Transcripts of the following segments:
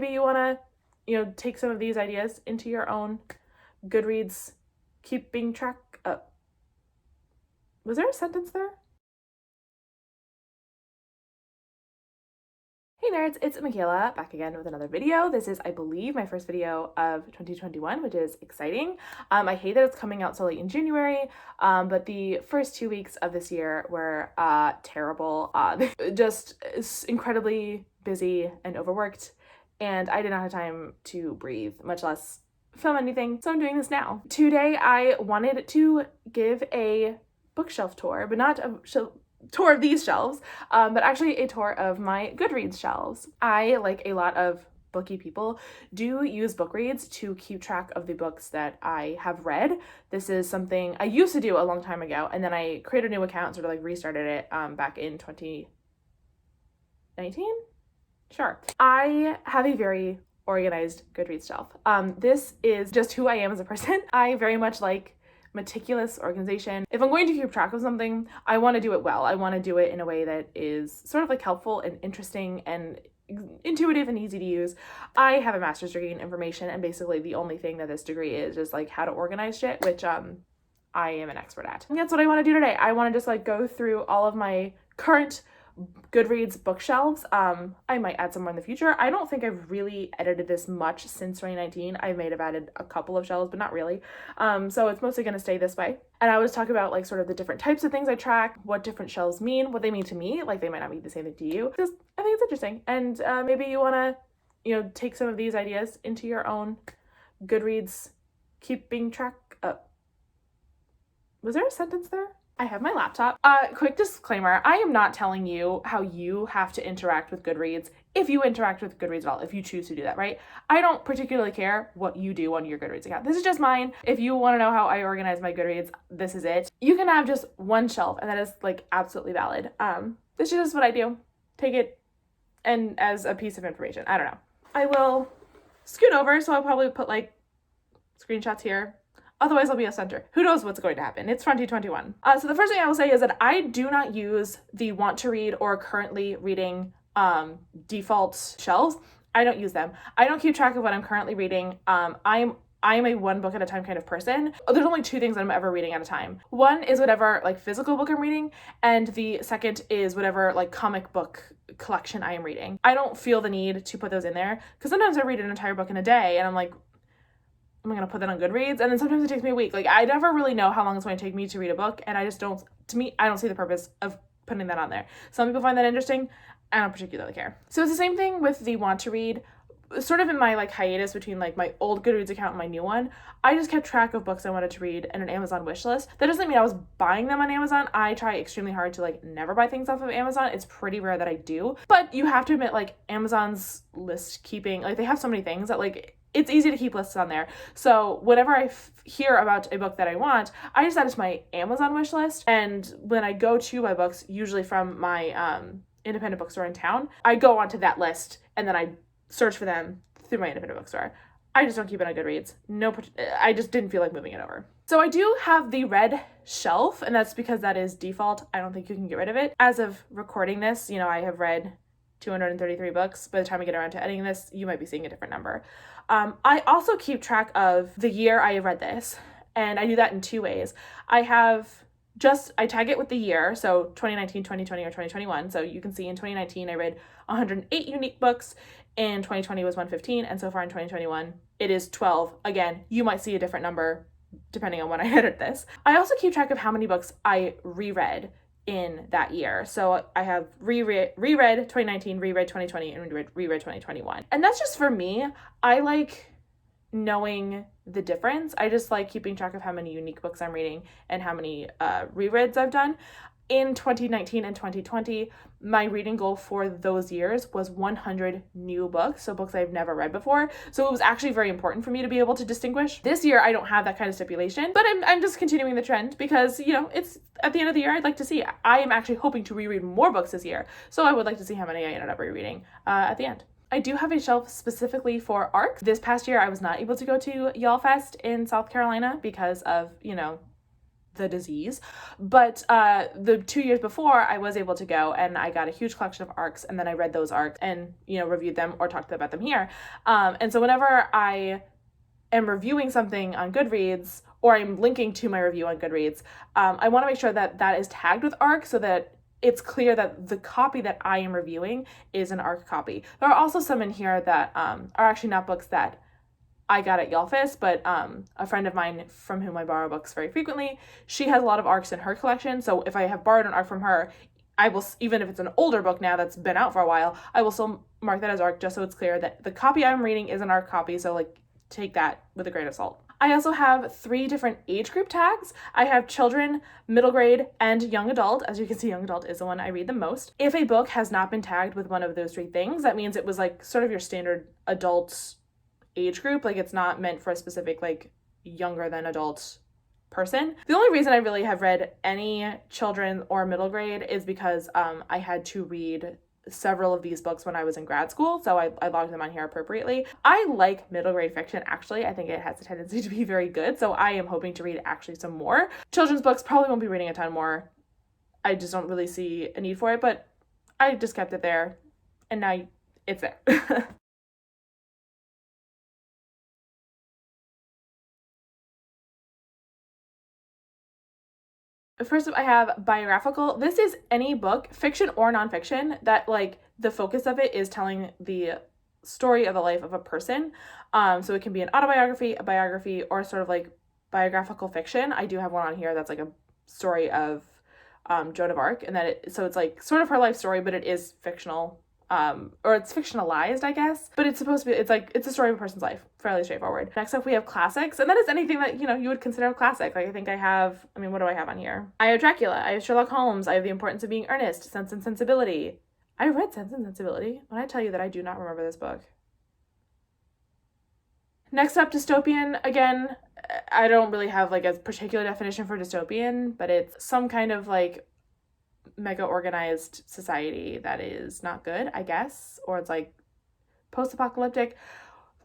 maybe you want to, take some of these ideas into your own Goodreads keeping track of. Was there a sentence there? Hey nerds, it's Michaela back again with another video. This is, I believe, my first video of 2021, which is exciting. I hate that it's coming out so late in January, but the first 2 weeks of this year were terrible. Just incredibly busy and overworked, and I did not have time to breathe, much less film anything, so I'm doing this now. Today I wanted to give a bookshelf tour, but not a tour of these shelves, but actually a tour of my Goodreads shelves. I, like a lot of booky people, do use Goodreads to keep track of the books that I have read. This is something I used to do a long time ago, and then I created a new account, sort of like restarted it back in 2019? Sure. I have a very organized Goodreads shelf. This is just who I am as a person. I very much like meticulous organization. If I'm going to keep track of something, I want to do it well. I want to do it in a way that is sort of like helpful and interesting and intuitive and easy to use. I have a master's degree in information, and basically the only thing that this degree is like how to organize shit, which I am an expert at. And that's what I want to do today. I want to just like go through all of my current Goodreads bookshelves. I might add some more in the future. I don't think I've really edited this much since 2019. I may have added a couple of shelves, but not really. So it's mostly going to stay this way. And I always talk about like sort of the different types of things I track, what different shelves mean, what they mean to me. Like they might not mean the same thing to you. Because I think it's interesting. And maybe you want to, take some of these ideas into your own Goodreads keeping track of. Was there a sentence there? I have my laptop. Quick disclaimer, I am not telling you how you have to interact with Goodreads if you interact with Goodreads at all, if you choose to do that, right? I don't particularly care what you do on your Goodreads account. This is just mine. If you want to know how I organize my Goodreads, this is it. You can have just one shelf, and that is like absolutely valid. This is just what I do. Take it and as a piece of information. I don't know. I will scoot over, so I'll probably put like screenshots here. Otherwise, I'll be a center. Who knows what's going to happen? It's 2021. So the first thing I will say is that I do not use the want to read or currently reading default shelves. I don't use them. I don't keep track of what I'm currently reading. I'm a one book at a time kind of person. There's only two things I'm ever reading at a time. One is whatever like physical book I'm reading, and the second is whatever like comic book collection I am reading. I don't feel the need to put those in there because sometimes I read an entire book in a day and I'm like, am I going to put that on Goodreads? And then sometimes it takes me a week. Like, I never really know how long it's going to take me to read a book, and I just don't, to me, I don't see the purpose of putting that on there. Some people find that interesting. I don't particularly care. So it's the same thing with the want to read. Sort of in my like hiatus between like my old Goodreads account and my new one, I just kept track of books I wanted to read and an Amazon wish list. That doesn't mean I was buying them on Amazon. I try extremely hard to like never buy things off of Amazon. It's pretty rare that I do. But you have to admit, like, Amazon's list keeping, like, they have so many things that like it's easy to keep lists on there. So whenever I hear about a book that I want, I just add it to my Amazon wish list. And when I go to buy books, usually from my independent bookstore in town, I go onto that list and then I search for them through my independent bookstore. I just don't keep it on Goodreads. I just didn't feel like moving it over. So I do have the red shelf, and that's because that is default. I don't think you can get rid of it. As of recording this, I have read 233 books. By the time I get around to editing this, you might be seeing a different number. I also keep track of the year I read this, and I do that in two ways. I tag it with the year, so 2019, 2020, or 2021. So you can see in 2019, I read 108 unique books. In 2020 was 115, and so far in 2021, it is 12. Again, you might see a different number depending on when I edit this. I also keep track of how many books I reread in that year. So I have reread 2019, reread 2020, and reread 2021. And that's just for me. I like knowing the difference. I just like keeping track of how many unique books I'm reading and how many rereads I've done. In 2019 and 2020, my reading goal for those years was 100 new books, so books I've never read before. So it was actually very important for me to be able to distinguish. This year, I don't have that kind of stipulation, but I'm just continuing the trend because, it's at the end of the year, I'd like to see. I am actually hoping to reread more books this year, so I would like to see how many I ended up rereading at the end. I do have a shelf specifically for ARC. This past year, I was not able to go to Y'all Fest in South Carolina because of, the disease. But the 2 years before, I was able to go and I got a huge collection of arcs, and then I read those arcs and, reviewed them or talked about them here. And so whenever I am reviewing something on Goodreads, or I'm linking to my review on Goodreads, I want to make sure that that is tagged with arc so that it's clear that the copy that I am reviewing is an arc copy. There are also some in here that are actually not books that I got at Yelfis, but a friend of mine from whom I borrow books very frequently, she has a lot of arcs in her collection. So if I have borrowed an arc from her, I will, even if it's an older book now that's been out for a while, I will still mark that as arc just so it's clear that the copy I'm reading is an arc copy. So like take that with a grain of salt. I also have 3 different age group tags. I have children, middle grade, and young adult. As you can see, young adult is the one I read the most. If a book has not been tagged with one of those 3 things, that means it was like sort of your standard adult age group. Like it's not meant for a specific like younger than adult person. The only reason I really have read any children or middle grade is because I had to read several of these books when I was in grad school, so I logged them on here appropriately. I like middle grade fiction, actually. I think it has a tendency to be very good, so I am hoping to read actually some more. Children's books, probably won't be reading a ton more. I just don't really see a need for it, but I just kept it there, and now it's there. First up, I have biographical. This is any book, fiction or nonfiction, that like the focus of it is telling the story of the life of a person. So it can be an autobiography, a biography, or sort of like biographical fiction. I do have one on here that's like a story of Joan of Arc, and so it's like sort of her life story, but it is fictional. Or it's fictionalized, I guess, but it's supposed to be, it's a story of a person's life, fairly straightforward. Next up, we have classics, and that is anything that, you would consider a classic. Like, I think what do I have on here? I have Dracula, I have Sherlock Holmes, I have The Importance of Being Earnest, Sense and Sensibility. I read Sense and Sensibility when I tell you that I do not remember this book. Next up, dystopian. Again, I don't really have like a particular definition for dystopian, but it's some kind of like mega organized society that is not good, I guess, or it's like post-apocalyptic.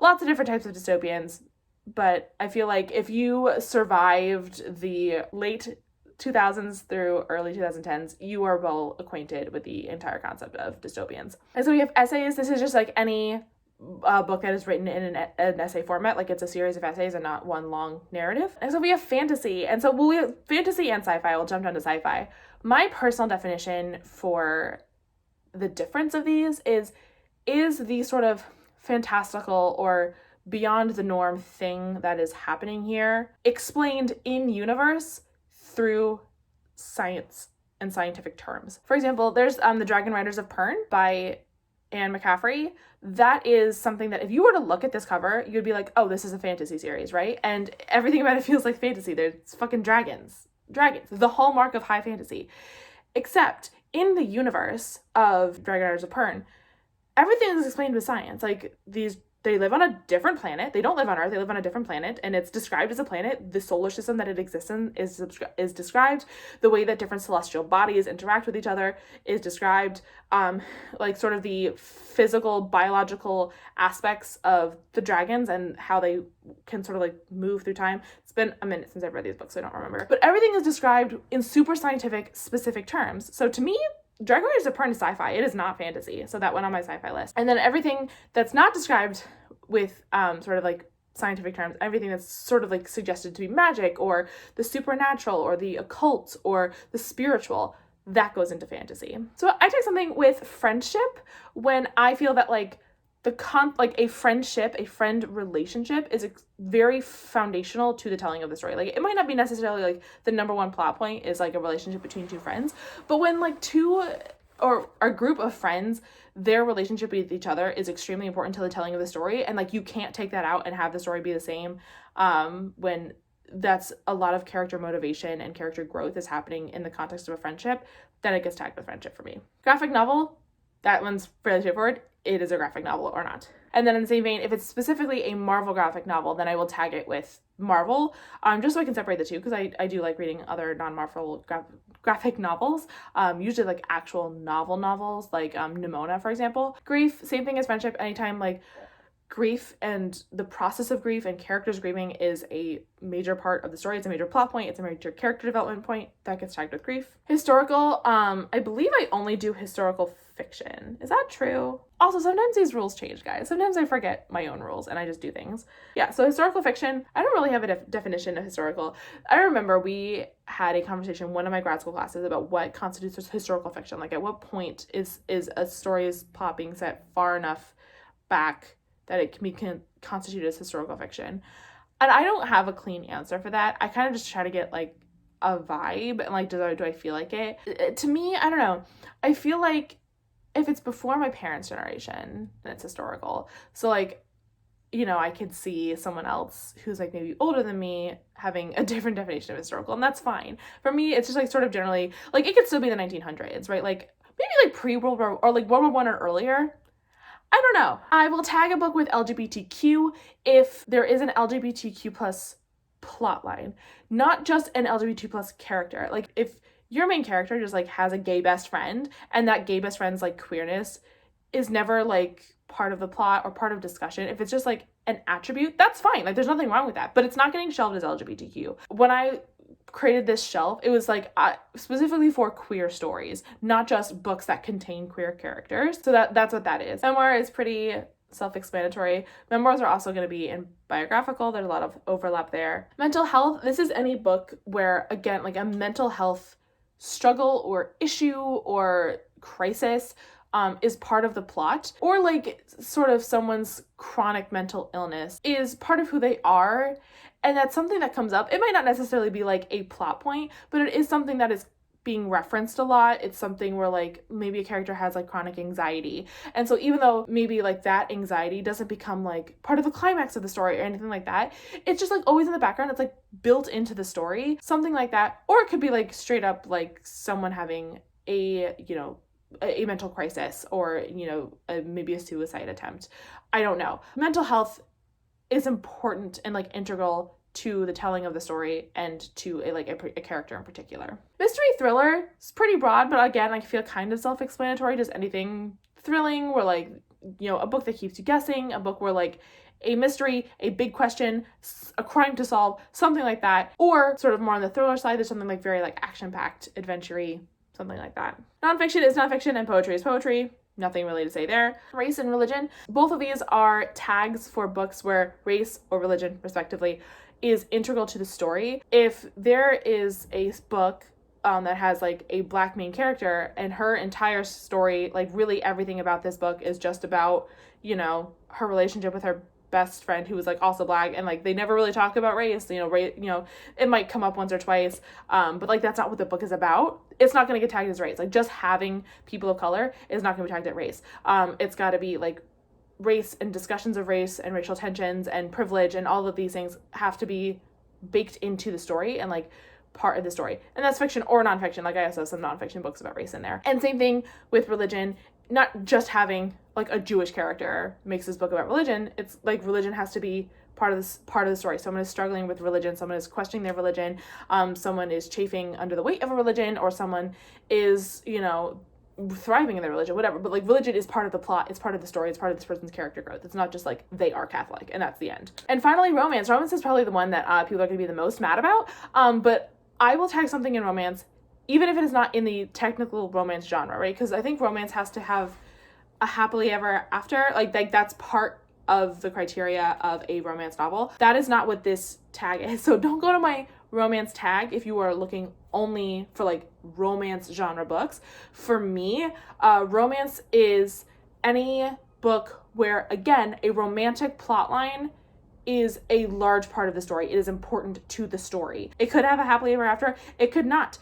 Lots of different types of dystopians, but I feel like if you survived the late 2000s through early 2010s, you are well acquainted with the entire concept of dystopians. And so we have essays. This is just like any book that is written in an essay format, like it's a series of essays and not one long narrative. And so we have fantasy, and so we have fantasy and sci-fi. We'll jump down to sci-fi. My personal definition for the difference of these is the sort of fantastical or beyond the norm thing that is happening here explained in universe through science and scientific terms. For example, there's The Dragon Riders of Pern by Anne McCaffrey. That is something that if you were to look at this cover, you'd be like, oh, this is a fantasy series, right? And everything about it feels like fantasy. There's fucking dragons, the hallmark of high fantasy. Except in the universe of Dragon Riders of Pern, everything is explained with science. Like they live on a different planet. They don't live on Earth. They live on a different planet, and it's described as a planet. The solar system that it exists in is described. The way that different celestial bodies interact with each other is described. Like sort of the physical, biological aspects of the dragons and how they can sort of like move through time. It's been a minute since I've read these books, so I don't remember. But everything is described in super scientific, specific terms. So to me, Dragon Riders of Pern is sci-fi. It is not fantasy. So that went on my sci-fi list. And then everything that's not described with sort of like scientific terms, everything that's sort of like suggested to be magic or the supernatural or the occult or the spiritual, that goes into fantasy. So I take something with friendship when I feel that like a friend relationship is very foundational to the telling of the story. Like it might not be necessarily like the number one plot point is like a relationship between two friends, but when like two or a group of friends, their relationship with each other is extremely important to the telling of the story, and like you can't take that out and have the story be the same when that's a lot of character motivation and character growth is happening in the context of a friendship, then it gets tagged with friendship for me. Graphic novel, that one's fairly straightforward. It is a graphic novel or not. And then in the same vein, if it's specifically a Marvel graphic novel, then I will tag it with Marvel, just so I can separate the two, because I do like reading other non-Marvel graphic novels, usually like actual novels, like Nimona, for example. Grief, same thing as friendship. Anytime like grief and the process of grief and characters grieving is a major part of the story. It's a major plot point. It's a major character development point that gets tagged with grief. Historical, I believe I only do historical fiction. Is that true? Also, sometimes these rules change, guys. Sometimes I forget my own rules and I just do things. Yeah, so historical fiction, I don't really have a definition of historical. I remember we had a conversation in one of my grad school classes about what constitutes historical fiction. Like, at what point is a story's plot being set far enough back that it can be constituted as historical fiction. And I don't have a clean answer for that. I kind of just try to get like a vibe and like, do I feel like it? To me, I don't know. I feel like if it's before my parents' generation, then it's historical. So like, you know, I could see someone else who's like maybe older than me having a different definition of historical, and that's fine. For me, it's just like sort of generally, like it could still be the 1900s, right? Like maybe like pre-World War or like World War I or earlier. I don't know. I will tag a book with LGBTQ if there is an LGBTQ plus plot line, not just an LGBT plus character. Like if your main character just like has a gay best friend and that gay best friend's like queerness is never like part of the plot or part of discussion, if it's just like an attribute, that's fine. Like there's nothing wrong with that, but it's not getting shelved as LGBTQ. When I created this shelf, it was like specifically for queer stories, not just books that contain queer characters. So that's what that is. Memoir is pretty self-explanatory. Memoirs are also going to be in biographical. There's a lot of overlap there. Mental health, this is any book where, again, like a mental health struggle or issue or crisis is part of the plot, or like sort of someone's chronic mental illness is part of who they are. And that's something that comes up. It might not necessarily be like a plot point, but it is something that is being referenced a lot. It's something where like maybe a character has like chronic anxiety. And so even though maybe like that anxiety doesn't become like part of the climax of the story or anything like that, it's just like always in the background. It's like built into the story, something like that. Or it could be like straight up like someone having a mental crisis or, maybe a suicide attempt. I don't know. Mental health is important and like integral to the telling of the story and to a character in particular. Mystery thriller is pretty broad, but again, I feel kind of self-explanatory. Just anything thrilling where like, a book that keeps you guessing, a book where like a mystery, a big question, a crime to solve, something like that. Or sort of more on the thriller side, there's something like very like action-packed, adventure-y, something like that. Nonfiction is nonfiction and poetry is poetry. Nothing really to say there. Race and religion. Both of these are tags for books where race or religion, respectively, is integral to the story. If there is a book that has like a Black main character and her entire story, like really everything about this book is just about, her relationship with her best friend who was like also Black, and like they never really talk about race, it might come up once or twice, but like that's not what the book is about. It's not going to get tagged as race. Like just having people of color is not going to be tagged as race. It's got to be like race and discussions of race and racial tensions and privilege and all of these things have to be baked into the story and like part of the story. And that's fiction or nonfiction. Like I also have some nonfiction books about race in there. And same thing with religion. Not just having like a Jewish character makes this book about religion. It's like religion has to be part of the story. Someone is struggling with religion, someone is questioning their religion, someone is chafing under the weight of a religion, or someone is, thriving in their religion, whatever. But like religion is part of the plot, it's part of the story, it's part of this person's character growth. It's not just like they are Catholic and that's the end. And finally, romance. Romance is probably the one that people are going to be the most mad about. But I will tag something in romance even if it is not in the technical romance genre, right? Because I think romance has to have a happily ever after. Like that's part of the criteria of a romance novel. That is not what this tag is. So don't go to my romance tag if you are looking only for like romance genre books. For me, romance is any book where, again, a romantic plotline is a large part of the story. It is important to the story. It could have a happily ever after. It could not.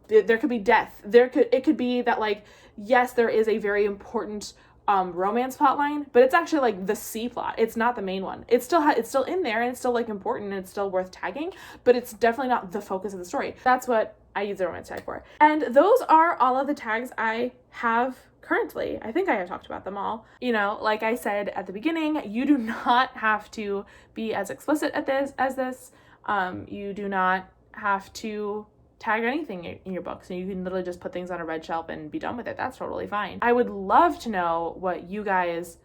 There could be death. It could be that like, yes, there is a very important romance plotline, but it's actually like the C plot. It's not the main one. It's still in there and it's still like important and it's still worth tagging, but it's definitely not the focus of the story. That's what I use the romance tag for. And those are all of the tags I have currently. I think I have talked about them all. Like I said at the beginning, you do not have to be as explicit as this. You do not have to tag anything in your book. So you can literally just put things on a red shelf and be done with it. That's totally fine. I would love to know what you guys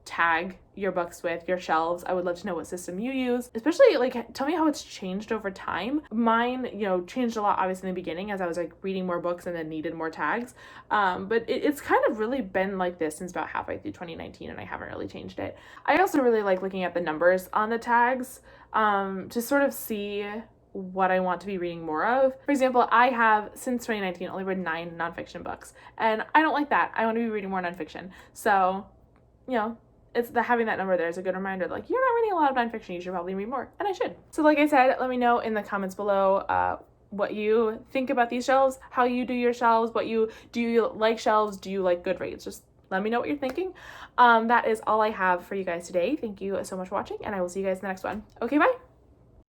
tag your books with, your shelves. I would love to know what system you use, especially like tell me how it's changed over time. Mine, you know, changed a lot obviously in the beginning as I was like reading more books and then needed more tags. But it's kind of really been like this since about halfway through 2019, and I haven't really changed it. I also really like looking at the numbers on the tags to sort of see what I want to be reading more of. For example, I have since 2019 only read 9 nonfiction books, and I don't like that. I want to be reading more nonfiction. So, you know, it's having that number there is a good reminder, like, you're not reading a lot of nonfiction, you should probably read more, and I should. So like I said, let me know in the comments below what you think about these shelves, how you do your shelves, do you like shelves, do you like Goodreads? Just let me know what you're thinking. That is all I have for you guys today. Thank you so much for watching, and I will see you guys in the next one. Okay, bye.